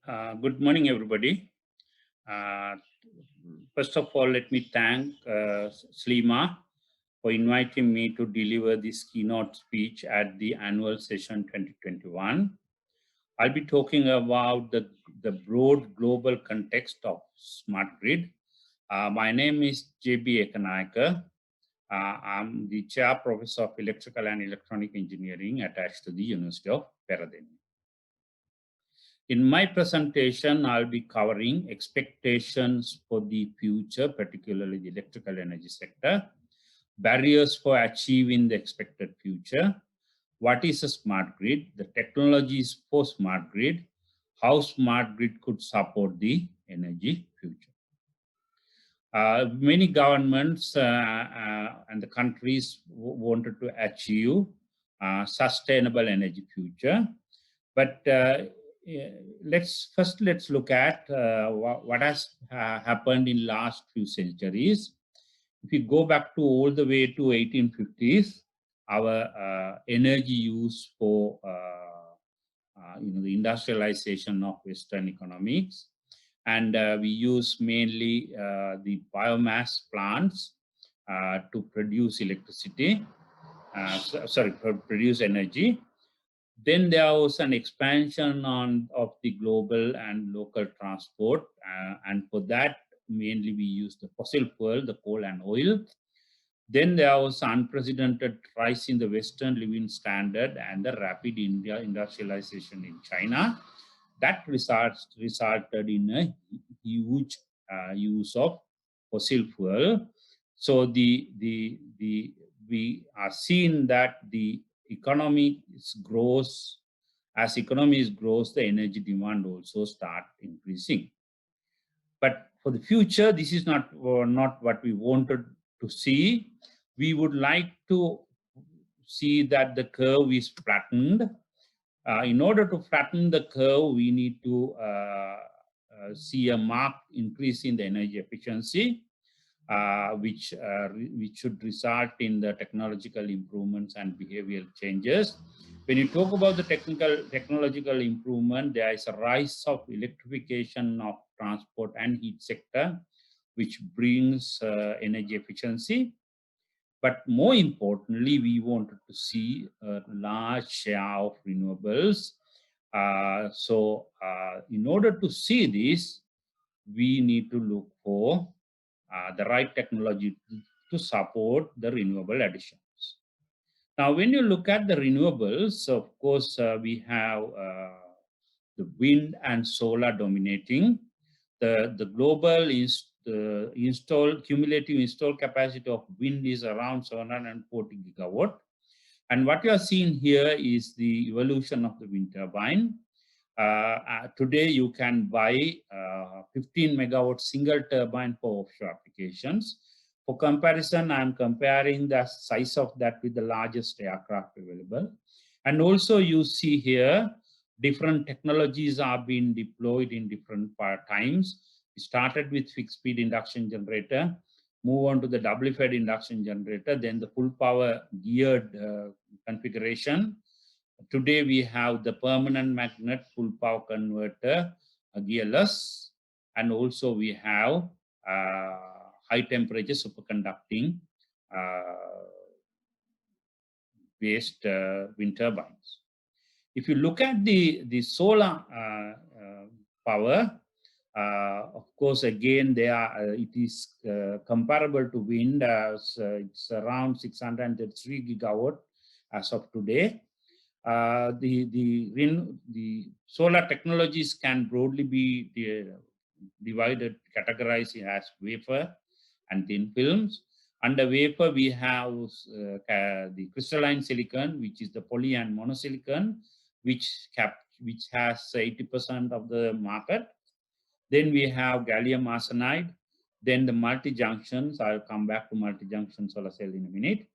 Good morning, everybody. Uh, First of all, let me thank SLEMA for inviting me to deliver this keynote speech at the annual session 2021. I'll be talking about the broad global context of smart grid. My name is JB Ekanayake. I'm the Chair Professor of Electrical and Electronic Engineering attached to the University of Peradeniya. In my presentation, I'll be covering expectations for the future, particularly the electrical energy sector, barriers for achieving the expected future, what is a smart grid, the technologies for smart grid, how smart grid could support the energy future. Many governments and the countries wanted to achieve sustainable energy future, but let's look at what has happened in last few centuries. If we go back to all the way to 1850s, our energy use for the industrialization of Western economics, and we use mainly the biomass plants to produce electricity. Produce energy. Then there was an expansion of the global and local transport, and for that mainly we use the fossil fuel, the coal and oil. Then there was unprecedented rise in the Western living standard and the rapid industrialization in China. That resulted in a huge use of fossil fuel. So we are seeing that the economy grows. As economies grows, the energy demand also start increasing. But for the future, this is not what we wanted to see. We would like to see that the curve is flattened. In order to flatten the curve, we need to see a marked increase in the energy efficiency, which should result in the technological improvements and behavioral changes. When you talk about the technological improvement, there is a rise of electrification of transport and heat sector, which brings energy efficiency. But more importantly, we wanted to see a large share of renewables. In order to see this, we need to look for the right technology to support the renewable additions. Now, when you look at the renewables, of course, we have the wind and solar dominating. The global cumulative installed capacity of wind is around 740 gigawatt. And what you are seeing here is the evolution of the wind turbine. Today, you can buy 15 megawatt single turbine for offshore applications. For comparison, I'm comparing the size of that with the largest aircraft available. And also you see here, different technologies are being deployed in different times. We started with fixed speed induction generator, move on to the doubly fed induction generator, then the full power geared configuration. Today we have the permanent magnet full power converter, gearless, and also we have high temperature superconducting based wind turbines. If you look at the solar power, of course, again, it is comparable to wind. It's around 603 gigawatt as of today. The solar technologies can broadly be divided, categorized as wafer and thin films. Under wafer, we have the crystalline silicon, which is the poly and monosilicon, which has 80% of the market. Then we have gallium arsenide. Then the multi-junctions. I'll come back to multi-junction solar cell in a minute.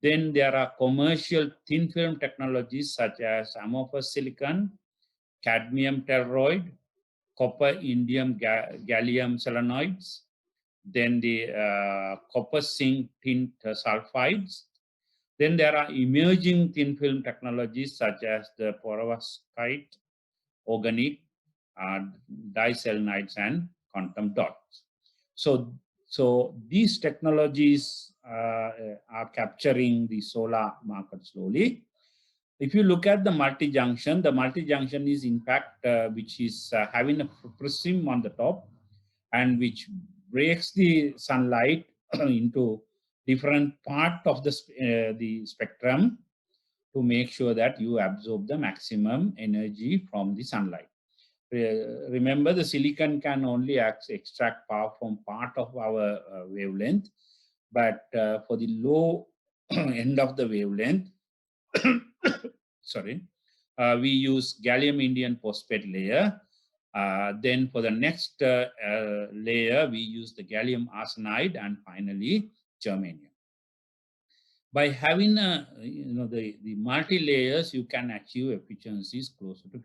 Then there are commercial thin film technologies such as amorphous silicon, cadmium telluride, copper indium gallium selenoids, then the copper zinc tint sulfides. Then there are emerging thin film technologies such as the perovskite, organic, diselenides and quantum dots. So these technologies are capturing the solar market slowly. If you look at the multi-junction is in fact which is having a prism on the top and which breaks the sunlight into different part of the spectrum to make sure that you absorb the maximum energy from the sunlight. Remember, the silicon can only extract power from part of our wavelength, but for the low end of the wavelength, sorry, we use gallium indium phosphate layer. Then for the next layer, we use the gallium arsenide, and finally germanium. By having the multi layers, you can achieve efficiencies closer to 50%.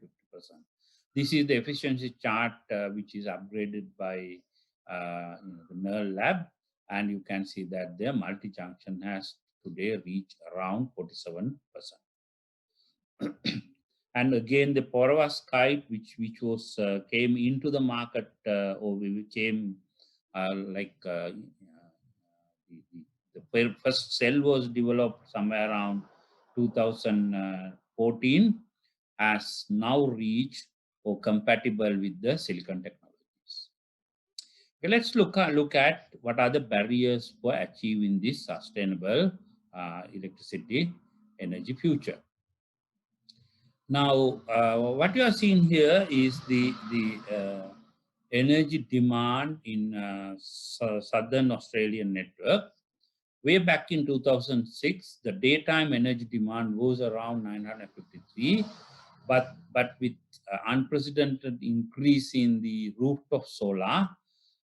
This is the efficiency chart which is upgraded by the NERL lab, and you can see that the multi-junction has today reached around 47%. And again, the perovskite, which was came into the market, or we came the first cell was developed somewhere around 2014, has now reached or compatible with the silicon technologies. Okay, let's look at what are the barriers for achieving this sustainable electricity energy future. Now, what you are seeing here is the energy demand in Southern Australian network. Way back in 2006, the daytime energy demand was around 953, but with unprecedented increase in the rooftop solar,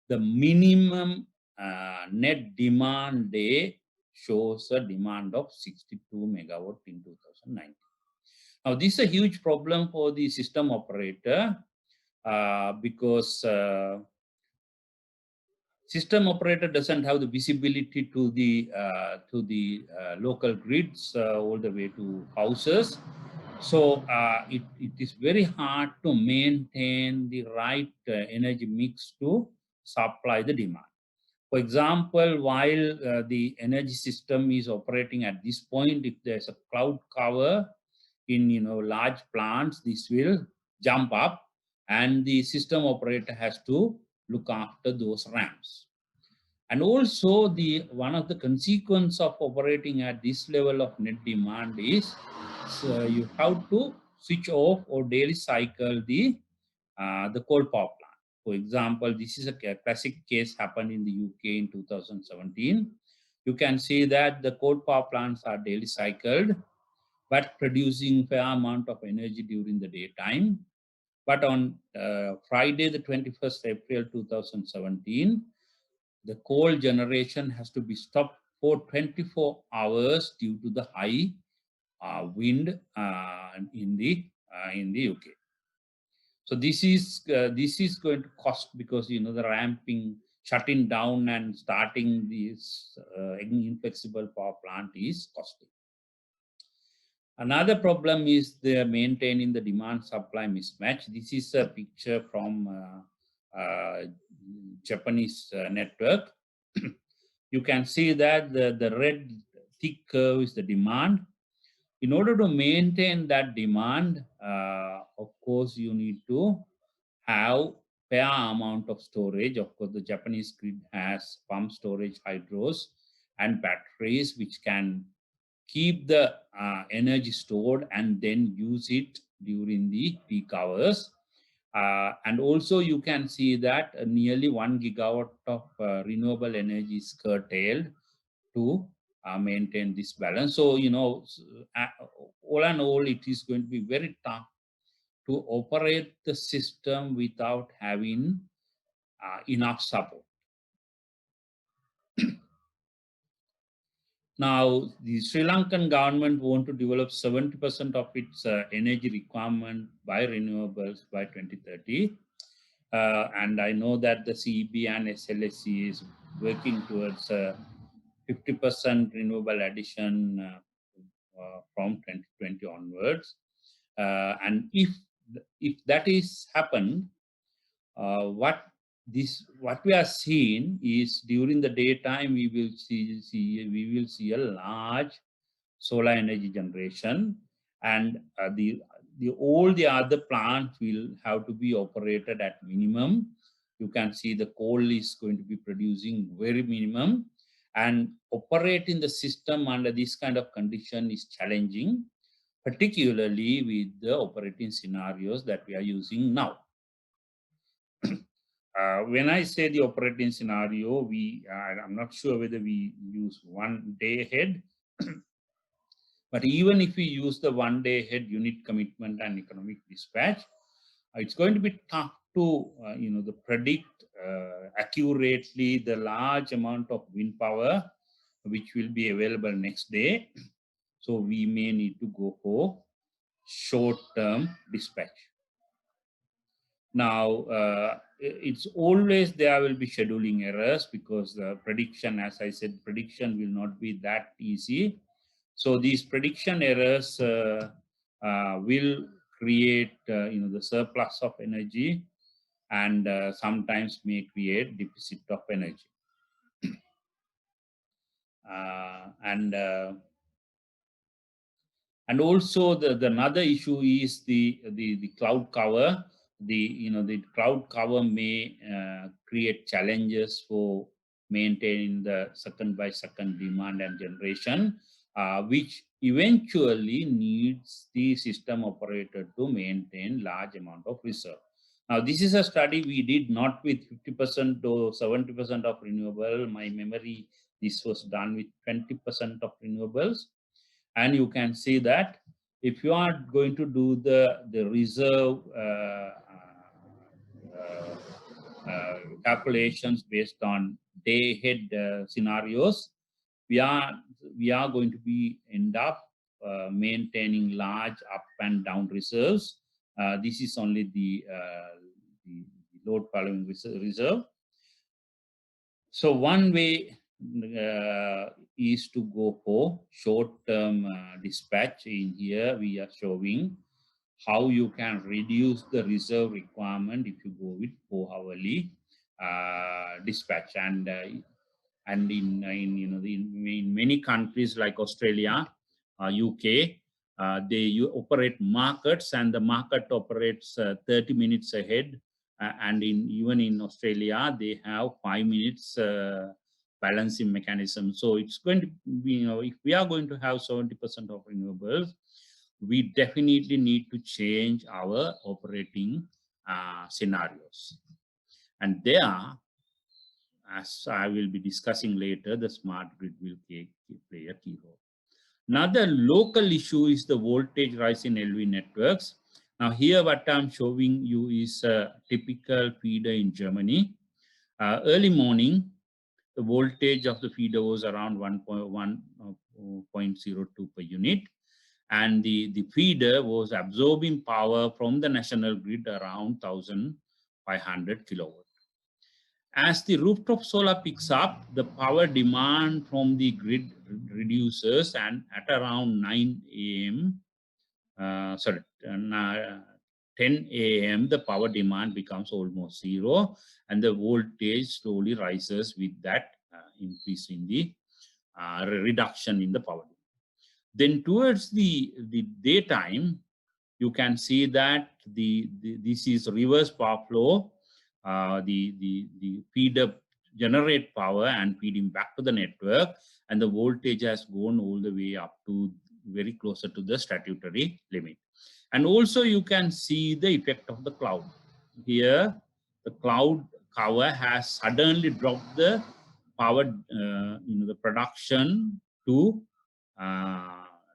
the minimum net demand day shows a demand of 62 megawatt in 2019. Now, this is a huge problem for the system operator because system operator doesn't have the visibility to the local grids all the way to houses. So it is very hard to maintain the right energy mix to supply the demand. For example, while the energy system is operating at this point, if there's a cloud cover in large plants, this will jump up, and the system operator has to look after those ramps. And also, one of the consequences of operating at this level of net demand is you have to switch off or daily cycle the coal power plant. For example, this is a classic case happened in the UK in 2017. You can see that the coal power plants are daily cycled, but producing fair amount of energy during the daytime. But on Friday, the 21st April 2017, the coal generation has to be stopped for 24 hours due to the high wind in the UK. So this is going to cost, because the ramping, shutting down and starting this inflexible power plant is costly. Another problem is the maintaining the demand supply mismatch. This is a picture from Japanese network. You can see that the red thick curve is the demand. In order to maintain that demand, of course, you need to have fair amount of storage. Of course, the Japanese grid has pump storage, hydros, and batteries, which can keep the energy stored and then use it during the peak hours. And also you can see that nearly 1 gigawatt of renewable energy is curtailed to maintain this balance. So, all in all, it is going to be very tough to operate the system without having enough support. Now, the Sri Lankan government want to develop 70% of its energy requirement by renewables by 2030. And I know that the CEB and SLSC is working towards 50% renewable addition from 2020 onwards. And if that is happened, what we are seeing is during the daytime we will see a large solar energy generation, and all the other plants will have to be operated at minimum. You can see the coal is going to be producing very minimum, and operating the system under this kind of condition is challenging, particularly with the operating scenarios that we are using now. When I say the operating scenario, I'm not sure whether we use 1 day ahead, but even if we use the 1 day ahead unit commitment and economic dispatch, it's going to be tough to predict accurately the large amount of wind power which will be available next day. So we may need to go for short-term dispatch. Now, it's always there will be scheduling errors, because the prediction, as I said, prediction will not be that easy. So these prediction errors will create, the surplus of energy, and sometimes may create deficit of energy. And also the another issue is the cloud cover. The cloud cover may create challenges for maintaining the second by second demand and generation, which eventually needs the system operator to maintain large amount of reserve. Now, this is a study we did not with 50% to 70% of renewable. My memory, this was done with 20% of renewables. And you can see that if you are going to do the reserve calculations based on day ahead scenarios, we are going to be end up maintaining large up and down reserves. This is only the load following reserve. So one way is to go for short-term dispatch. In here, we are showing how you can reduce the reserve requirement if you go with 4-hourly dispatch. And in many countries like Australia, UK, they operate markets, and the market operates 30 minutes ahead. And even in Australia, they have 5 minutes balancing mechanism. So it's going to be, if we are going to have 70% of renewables, we definitely need to change our operating scenarios. And there, as I will be discussing later, the smart grid will play a key role. Another local issue is the voltage rise in LV networks. Now here what I'm showing you is a typical feeder in Germany. Early morning, the voltage of the feeder was around 1.02 per unit. And the feeder was absorbing power from the national grid around 1,500 kilowatt. As the rooftop solar picks up, the power demand from the grid reduces, and at around 9 a.m., 10 a.m., the power demand becomes almost zero, and the voltage slowly rises with that increase in the reduction in the power demand. Then towards the daytime, you can see that this is reverse power flow. The feeder generate power and feeding back to the network, and the voltage has gone all the way up to very closer to the statutory limit. And also you can see the effect of the cloud. Here, the cloud cover has suddenly dropped the power, the production to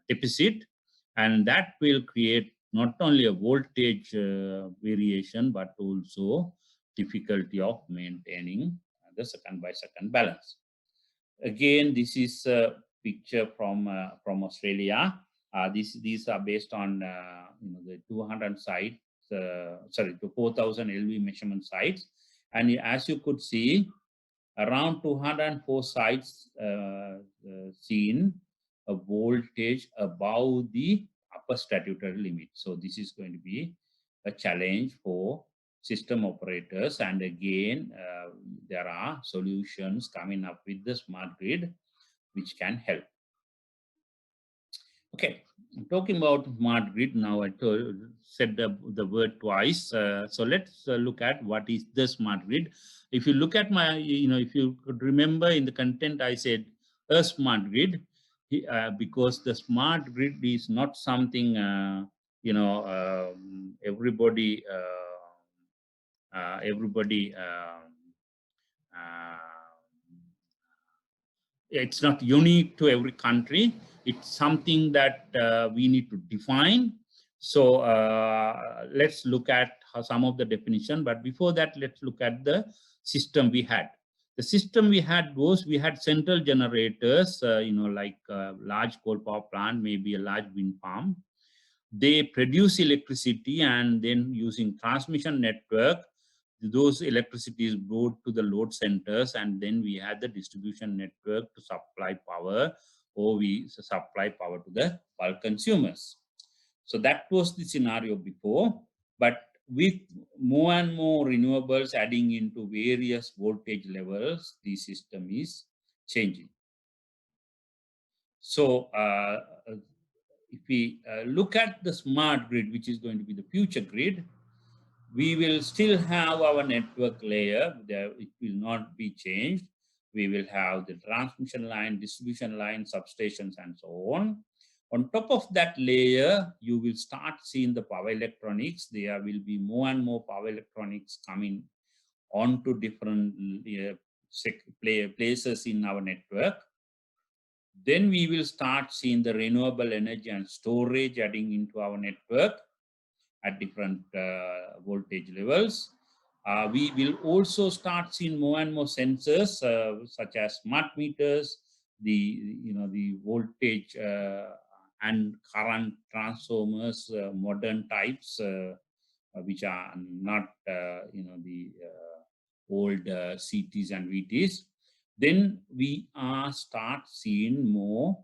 deficit, and that will create not only a voltage variation, but also difficulty of maintaining the second by second balance. Again, this is a picture from Australia. These are based on the 200 sites, the 4,000 LV measurement sites, and as you could see, around 204 sites seen a voltage above the upper statutory limit. So this is going to be a challenge for system operators. And again, there are solutions coming up with the smart grid which can help. Okay, talking about smart grid now, I said the word twice. So let's look at what is the smart grid. If you look at my, if you could remember in the content, I said a smart grid, because the smart grid is not something, everybody it's not unique to every country. It's something that we need to define. So let's look at some of the definition. But before that, let's look at the system we had. The system we had was, we had central generators, like a large coal power plant, maybe a large wind farm. They produce electricity, and then using transmission network, those electricity is brought to the load centers, and then we had the distribution network to supply power, or we supply power to the bulk consumers. So that was the scenario before, but with more and more renewables adding into various voltage levels, the system is changing. So if we look at the smart grid, which is going to be the future grid, we will still have our network layer. It will not be changed. We will have the transmission line, distribution line, substations, and so on. On top of that layer, you will start seeing the power electronics. There will be more and more power electronics coming onto different places in our network. Then we will start seeing the renewable energy and storage adding into our network at different voltage levels. We will also start seeing more and more sensors, such as smart meters, the voltage and current transformers, modern types, which are not the old CTs and VTs. Then we start seeing more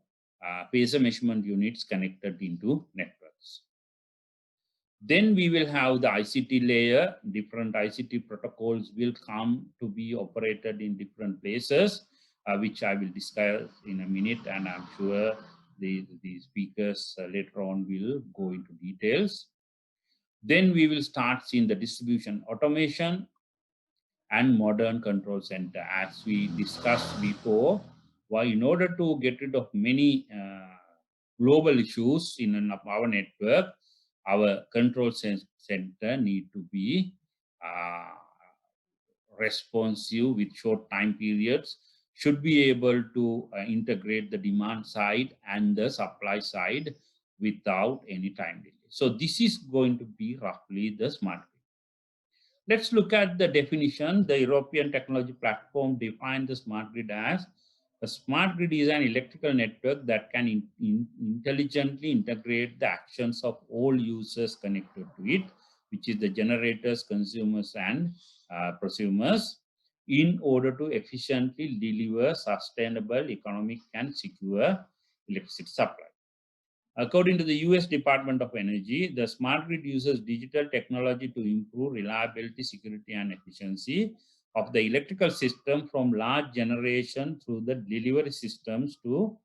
phasor measurement units connected into networks. Then we will have the ICT layer. Different ICT protocols will come to be operated in different places, which I will discuss in a minute, and I'm sure the speakers later on will go into details. Then we will start seeing the distribution automation and modern control center. As we discussed before, why in order to get rid of many global issues in our network, our control center need to be responsive with short time periods, should be able to integrate the demand side and the supply side without any time delay. So this is going to be roughly the smart grid. Let's look at the definition. The European Technology Platform defined the smart grid as: a smart grid is an electrical network that can intelligently integrate the actions of all users connected to it, which is the generators, consumers, and prosumers, in order to efficiently deliver sustainable, economic, and secure electricity supply. According to the US Department of Energy, the smart grid uses digital technology to improve reliability, security, and efficiency of the electrical system, from large generation through the delivery systems to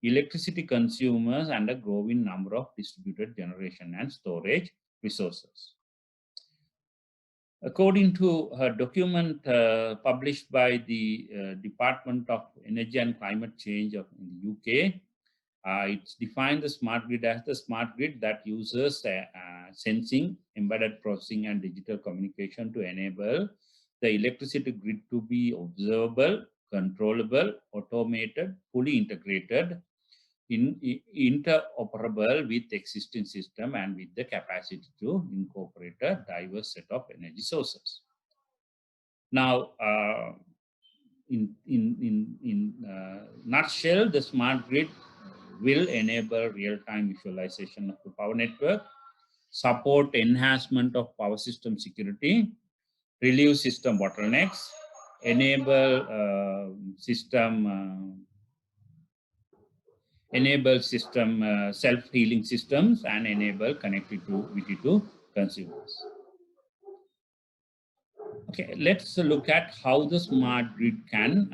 electricity consumers and a growing number of distributed generation and storage resources. According to a document published by the Department of Energy and Climate Change in the UK, it's defined the smart grid as the smart grid that uses sensing, embedded processing, and digital communication to enable the electricity grid to be observable, controllable, automated, fully integrated, interoperable with existing system, and with the capacity to incorporate a diverse set of energy sources. Now, in nutshell, the smart grid will enable real-time visualization of the power network, support enhancement of power system security, relieve system bottlenecks, enable system self-healing systems, and enable connectivity to consumers. Okay, let's look at how the smart grid can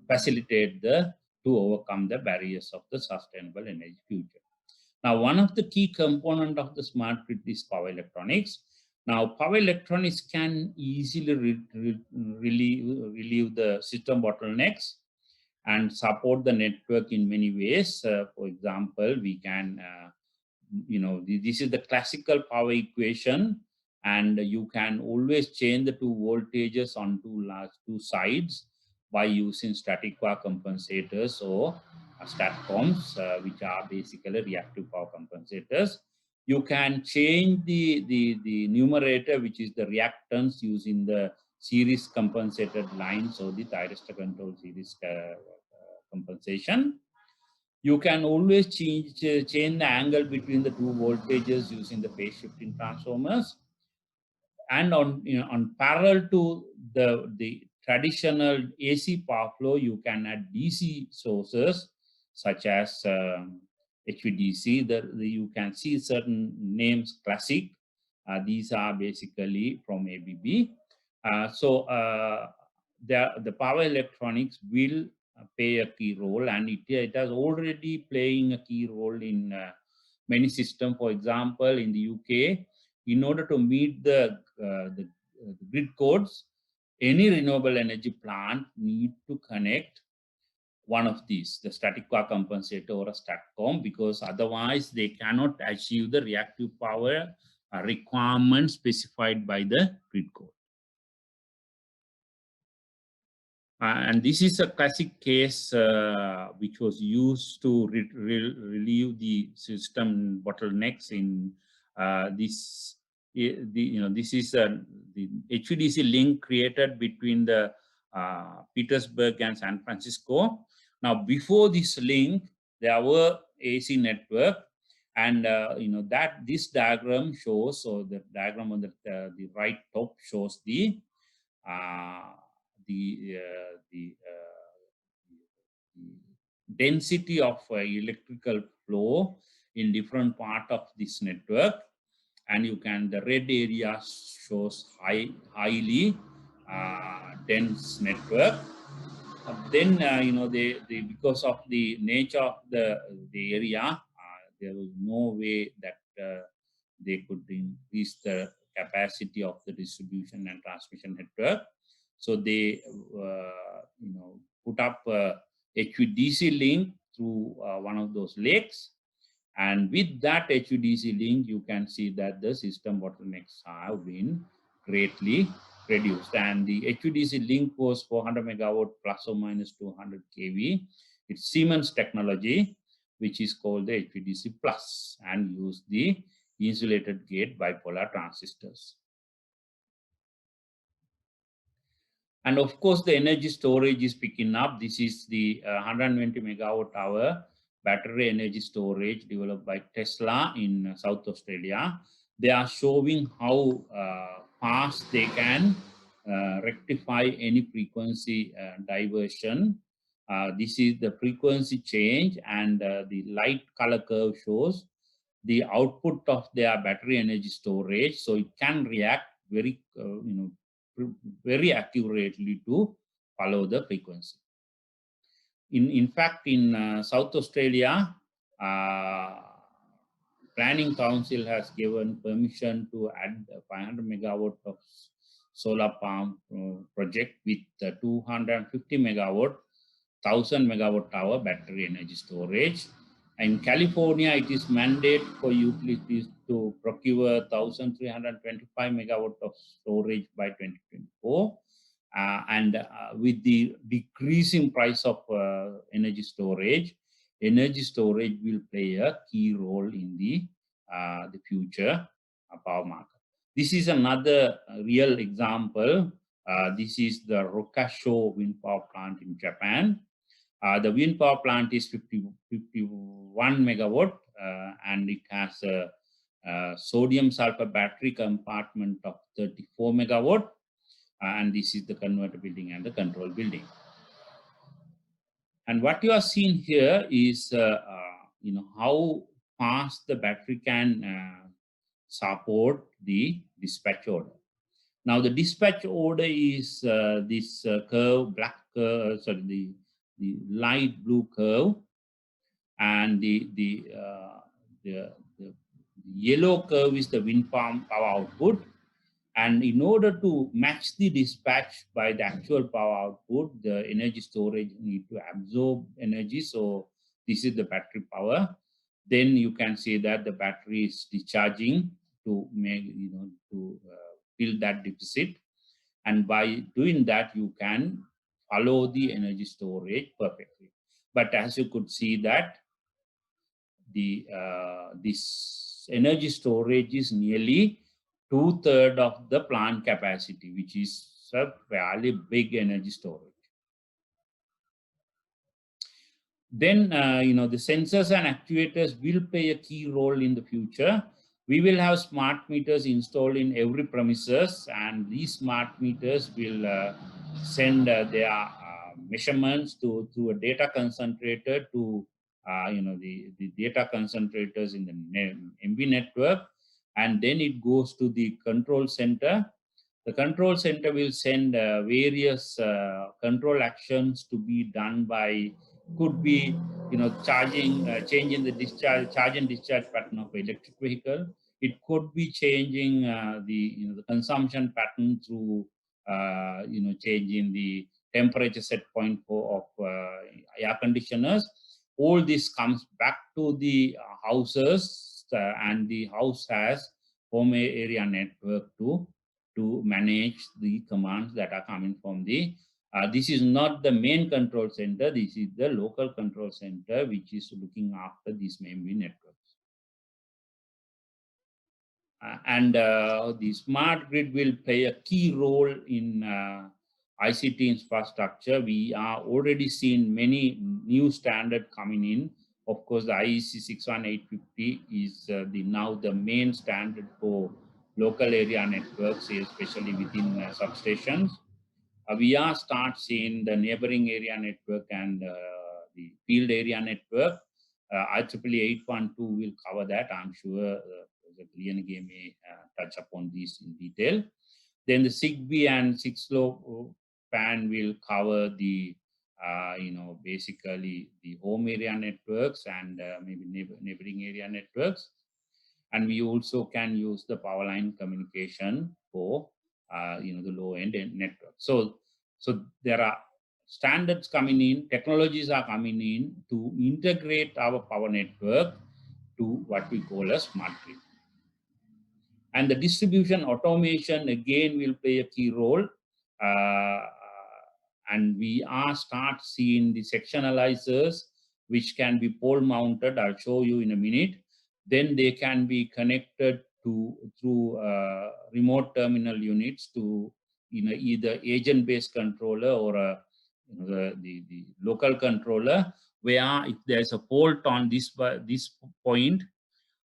facilitate to overcome the barriers of the sustainable energy future. Now, one of the key component of the smart grid is power electronics. Now, power electronics can easily relieve the system bottlenecks and support the network in many ways. For example, we can this is the classical power equation, and you can always change the two voltages on two sides by using static power compensators or statcoms, which are basically reactive power compensators. You can change the numerator, which is the reactance, using the series compensated lines or the thyristor control series compensation. You can always change the angle between the two voltages using the phase shifting transformers. And on parallel to the traditional AC power flow, you can add DC sources such as HVDC. You can see certain names, classic. These are basically from ABB. The power electronics will play a key role, and it has already playing a key role in many systems. For example, in the UK, in order to meet the grid codes, any renewable energy plant need to connect one of these, the static power compensator or a statcom, because otherwise they cannot achieve the reactive power requirements specified by the grid code. And this is a classic case which was used to relieve the system bottlenecks in this. This is the HVDC link created between the Petersburg and San Francisco. Now, before this link, there were AC network, and that this diagram shows. So the diagram on the right top shows the the, uh, the, density of electrical flow in different part of this network, and the red area shows highly dense network. Then they because of the nature of the area, there was no way that they could increase the capacity of the distribution and transmission network. So they put up a HVDC link through one of those lakes, and with that HVDC link, you can see that the system bottlenecks have been greatly reduced. And the HVDC link was 400 megawatt plus or minus 200 kV. It's Siemens technology, which is called the HVDC Plus, and use the insulated gate bipolar transistors. And of course, the energy storage is picking up. This is the 120 megawatt hour battery energy storage developed by Tesla in South Australia. They are showing how fast they can rectify any frequency diversion. This is the frequency change, and the light color curve shows the output of their battery energy storage. So it can react very accurately to follow the frequency. In fact, in South Australia, Planning Council has given permission to add 500 megawatt of solar farm project with 250 megawatt, 1000 megawatt hour battery energy storage. In California, it is mandate for utilities to procure 1,325 megawatt of storage by 2024. With the decreasing price of energy storage will play a key role in the future power market. This is another real example. This is the Rokasho wind power plant in Japan. The wind power plant is 51 megawatt, and it has a sodium sulfur battery compartment of 34 megawatt. And this is the converter building and the control building. And what you are seeing here is how fast the battery can support the dispatch order. Now the dispatch order is this curve, black curve, sorry, the light blue curve, and the yellow curve is the wind farm power output. And in order to match the dispatch by the actual power output, the energy storage need to absorb energy. So this is the battery power. Then you can say that the battery is discharging to make, to fill that deficit. And by doing that, you can follow the energy storage perfectly. But as you could see that this energy storage is nearly 2/3 of the plant capacity, which is a fairly big energy storage. Then, the sensors and actuators will play a key role in the future. We will have smart meters installed in every premises, and these smart meters will send their measurements through a data concentrator to the data concentrators in the MB network, and then it goes to the control center. The control center will send various control actions to be done by, could be charging, changing the charge and discharge pattern of electric vehicle. It could be changing the consumption pattern through changing the temperature set point of air conditioners. All this comes back to the houses, and the house has home area network to manage the commands that are coming from the this is not the main control center. This is the local control center, which is looking after these MB networks. And the smart grid will play a key role in ICT infrastructure. We are already seeing many new standards coming in. Of course, the IEC 61850 is now the main standard for local area networks, especially within substations. We are start seeing the neighboring area network and the field area network. IEEE 812 will cover that. I'm sure the Ekanayake may touch upon these in detail. Then the SIGBee and 6LoWPAN will cover the basically the home area networks and maybe neighboring area networks. And we also can use the power line communication for the low end network. So there are standards coming in, technologies are coming in to integrate our power network to what we call a smart grid. And the distribution automation again will play a key role. And we are start seeing the sectionalizers, which can be pole mounted. I'll show you in a minute. Then they can be connected through remote terminal units to either agent-based controller or the local controller, where if there's a fault on this point,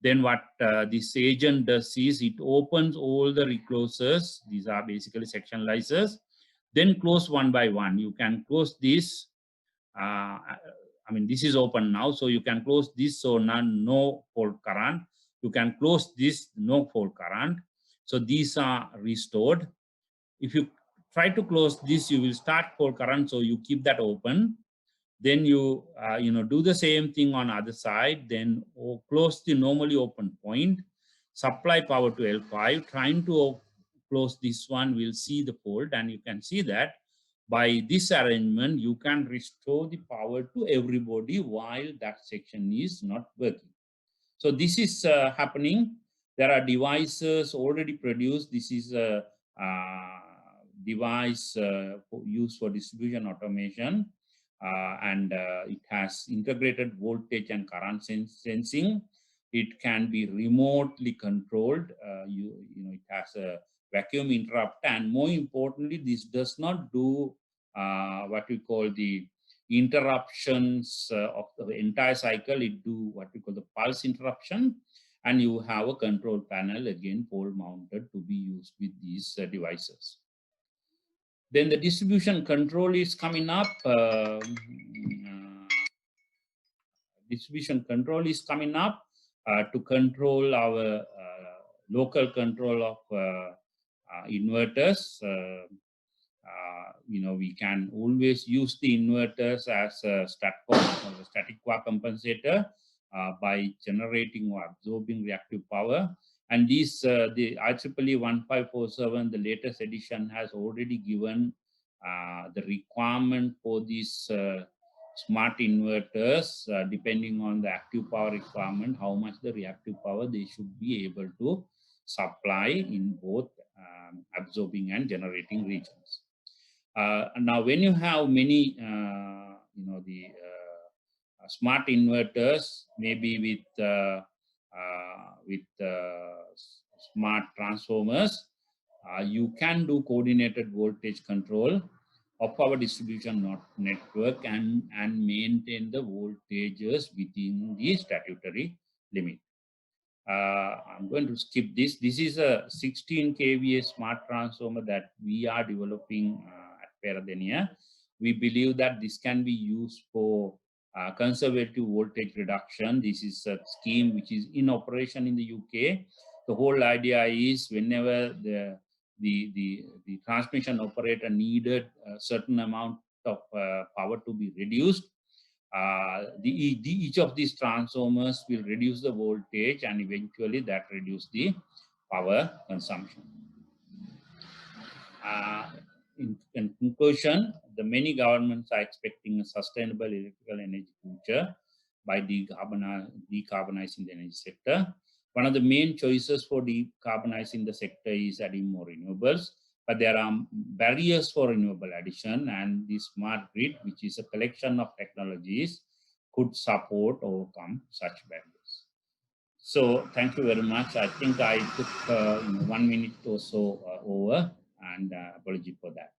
then what this agent does is it opens all the reclosers. These are basically sectionalizers. Then close one by one. You can close this. This is open now, so you can close this, so no fault current. You can close this, no fault current. So these are restored. If you try to close this, you will start fault current, so you keep that open. Then you do the same thing on other side. Then close the normally open point, supply power to L5. Trying to close this one, we'll see the fault, and you can see that by this arrangement, you can restore the power to everybody while that section is not working. So this is happening. There are devices already produced. This is a device used for distribution automation, and it has integrated voltage and current sensing. It can be remotely controlled. It has a vacuum interrupt, and more importantly, this does not do what we call the interruptions of the entire cycle. It do what we call the pulse interruption, and you have a control panel, again pole mounted, to be used with these devices. Then the distribution control is coming up. Distribution control is coming up to control our local control of inverters. We can always use the inverters as a static power compensator by generating or absorbing reactive power. And these, the IEEE 1547, the latest edition, has already given the requirement for these smart inverters, depending on the active power requirement, how much the reactive power they should be able to supply in both absorbing and generating regions. Now, when you have many, smart inverters, maybe with smart transformers, you can do coordinated voltage control of our distribution network and maintain the voltages within the statutory limit. I'm going to skip this. This is a 16 kVA smart transformer that we are developing at Peradeniya. We believe that this can be used for conservative voltage reduction. This is a scheme which is in operation in the UK. The whole idea is whenever the transmission operator needed a certain amount of power to be reduced, each of these transformers will reduce the voltage, and eventually that reduce the power consumption. In conclusion, the many governments are expecting a sustainable electrical energy future by decarbonizing the energy sector. One of the main choices for decarbonizing the sector is adding more renewables, but there are barriers for renewable addition, and the smart grid, which is a collection of technologies, could support overcome such barriers. So thank you very much. I think I took 1 minute or so over, and apology for that.